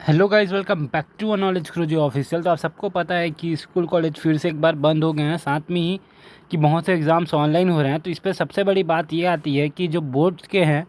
Hello guys, welcome back to knowledge Guruji official. तो आप सबको पता है कि स्कूल कॉलेज फिर से एक बार बंद हो गए हैं, साथ में ही कि बहुत से एग्ज़ाम्स ऑनलाइन हो रहे हैं। तो इस पर सबसे बड़ी बात ये आती है कि जो बोर्ड्स के हैं,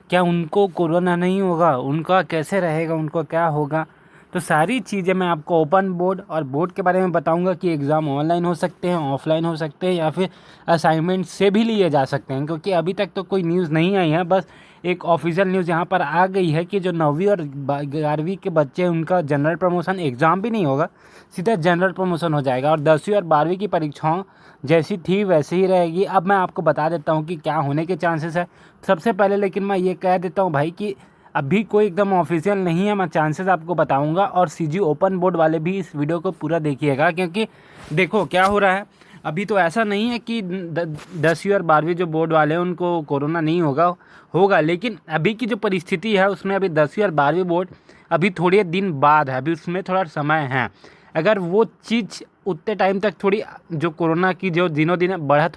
क्या उनको कोरोना नहीं होगा, उनका कैसे रहेगा, उनको क्या होगा। तो सारी चीज़ें मैं आपको ओपन बोर्ड और बोर्ड के बारे में बताऊंगा कि एग्ज़ाम ऑनलाइन हो सकते हैं, ऑफलाइन हो सकते हैं, या फिर असाइनमेंट से भी लिए जा सकते हैं। क्योंकि अभी तक तो कोई न्यूज़ नहीं आई है, बस एक ऑफिशियल न्यूज़ यहाँ पर आ गई है कि जो 9वीं और 11वीं के बच्चे हैं, उनका जनरल प्रमोशन एग्ज़ाम भी नहीं होगा, सीधा जनरल प्रमोशन हो जाएगा। और 10वीं और 12वीं की परीक्षाओं जैसी थी वैसे ही रहेगी। अब मैं आपको बता देता हूँ कि क्या होने के चांसेस है। सबसे पहले लेकिन मैं ये कह देता हूँ भाई कि अभी कोई एकदम ऑफिशियल नहीं है, मैं चांसेस आपको बताऊंगा। और सीजी ओपन बोर्ड वाले भी इस वीडियो को पूरा देखिएगा, क्योंकि देखो क्या हो रहा है। अभी तो ऐसा नहीं है कि 10वीं और 12वीं जो बोर्ड वाले हैं उनको कोरोना नहीं होगा, लेकिन अभी की जो परिस्थिति है उसमें अभी 10वीं और 12वीं बोर्ड अभी थोड़े दिन बाद है, अभी उसमें थोड़ा समय है। अगर वो चीज़ उतने टाइम तक थोड़ी, जो कोरोना की जो दिनों दिन बढ़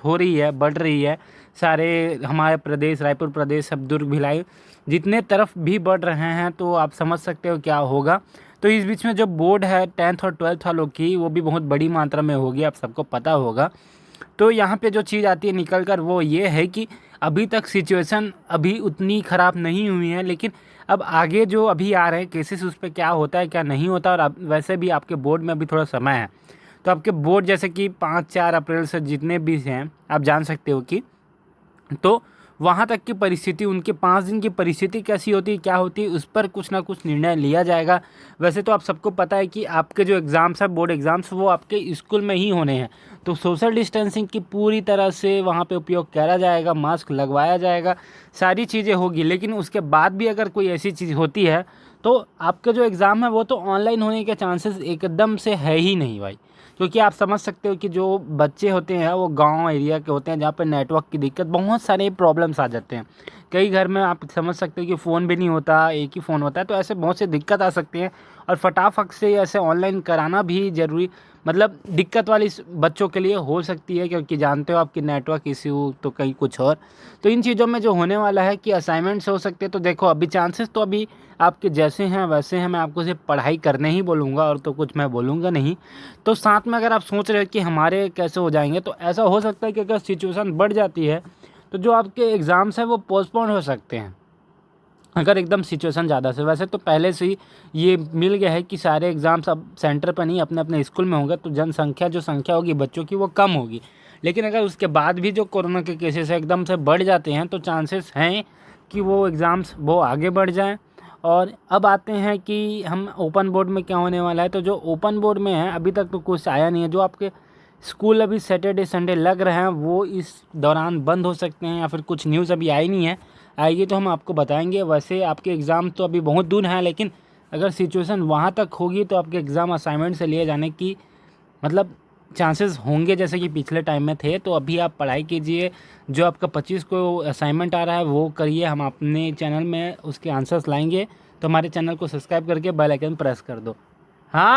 रही है, सारे हमारे प्रदेश, रायपुर प्रदेश, सब दुर्ग भिलाई जितने तरफ भी बढ़ रहे हैं, तो आप समझ सकते हो क्या होगा। तो इस बीच में जो बोर्ड है 10th और 12th वालों की, वो भी बहुत बड़ी मात्रा में होगी, आप सबको पता होगा। तो यहाँ पे जो चीज़ आती है निकल कर, वो ये है कि अभी तक सिचुएशन अभी उतनी ख़राब नहीं हुई है, लेकिन अब आगे जो अभी आ रहे हैं केसेस, उस पर क्या होता है क्या नहीं होता। और अब वैसे भी आपके बोर्ड में अभी थोड़ा समय है, तो आपके बोर्ड जैसे कि 5-4 अप्रैल से जितने भी हैं, आप जान सकते हो कि तो वहाँ तक की परिस्थिति, उनके 5 दिन की परिस्थिति कैसी होती है, क्या होती है, उस पर कुछ ना कुछ निर्णय लिया जाएगा। वैसे तो आप सबको पता है कि आपके जो एग्ज़ाम्स है, बोर्ड एग्ज़ाम्स, वो आपके स्कूल में ही होने हैं। तो सोशल डिस्टेंसिंग की पूरी तरह से वहाँ पे उपयोग करा जाएगा, मास्क लगवाया जाएगा, सारी चीज़ें होगी। लेकिन उसके बाद भी अगर कोई ऐसी चीज़ होती है, तो आपके जो एग्ज़ाम है वो तो ऑनलाइन होने के चांसेस एकदम से है ही नहीं भाई। क्योंकि आप समझ सकते हो कि जो बच्चे होते हैं वो गांव एरिया के होते हैं, जहाँ पर नेटवर्क की दिक्कत, बहुत सारे प्रॉब्लम्स आ जाते हैं। कई घर में आप समझ सकते हो कि फ़ोन भी नहीं होता, एक ही फ़ोन होता है, तो ऐसे बहुत से दिक्कत आ सकती हैं। और फटाफट से ऐसे ऑनलाइन कराना भी ज़रूरी, मतलब दिक्कत वाली बच्चों के लिए हो सकती है, क्योंकि जानते हो आपकी नेटवर्क इश्यू तो कहीं कुछ और। तो इन चीज़ों में जो होने वाला है कि असाइनमेंट्स हो सकते हैं। तो देखो अभी चांसेस तो अभी आपके जैसे हैं वैसे हैं, मैं आपको सिर्फ पढ़ाई करने ही बोलूँगा, और तो कुछ मैं बोलूँगा नहीं। तो साथ में अगर आप सोच रहे हो कि हमारे कैसे हो जाएंगे, तो ऐसा हो सकता है कि अगर सिचुएशन बढ़ जाती है तो जो आपके एग्ज़ाम्स हैं वो पोस्टपोन हो सकते हैं, अगर एकदम सिचुएशन ज़्यादा से। वैसे तो पहले से ही ये मिल गया है कि सारे एग्ज़ाम्स अब सेंटर पर नहीं, अपने अपने स्कूल में होंगे, तो जनसंख्या जो संख्या होगी बच्चों की वो कम होगी। लेकिन अगर उसके बाद भी जो कोरोना के केसेस एकदम से बढ़ जाते हैं, तो चांसेस हैं कि वो एग्ज़ाम्स वो आगे बढ़ जाएँ। और अब आते हैं कि हम ओपन बोर्ड में क्या होने वाला है। तो जो ओपन बोर्ड में है अभी तक तो कुछ आया नहीं है। जो आपके स्कूल अभी सैटरडे संडे लग रहे हैं, वो इस दौरान बंद हो सकते हैं, या फिर कुछ न्यूज़ अभी आई नहीं है, आएगी तो हम आपको बताएंगे। वैसे आपके एग्ज़ाम तो अभी बहुत दूर हैं, लेकिन अगर सिचुएशन वहाँ तक होगी तो आपके एग्ज़ाम असाइनमेंट से लिए जाने की मतलब चांसेस होंगे, जैसे कि पिछले टाइम में थे। तो अभी आप पढ़ाई कीजिए, जो आपका 25 को असाइनमेंट आ रहा है वो करिए, हम अपने चैनल में उसके आंसर्स लाएंगे। तो हमारे चैनल को सब्सक्राइब करके बेल आइकन प्रेस कर दो।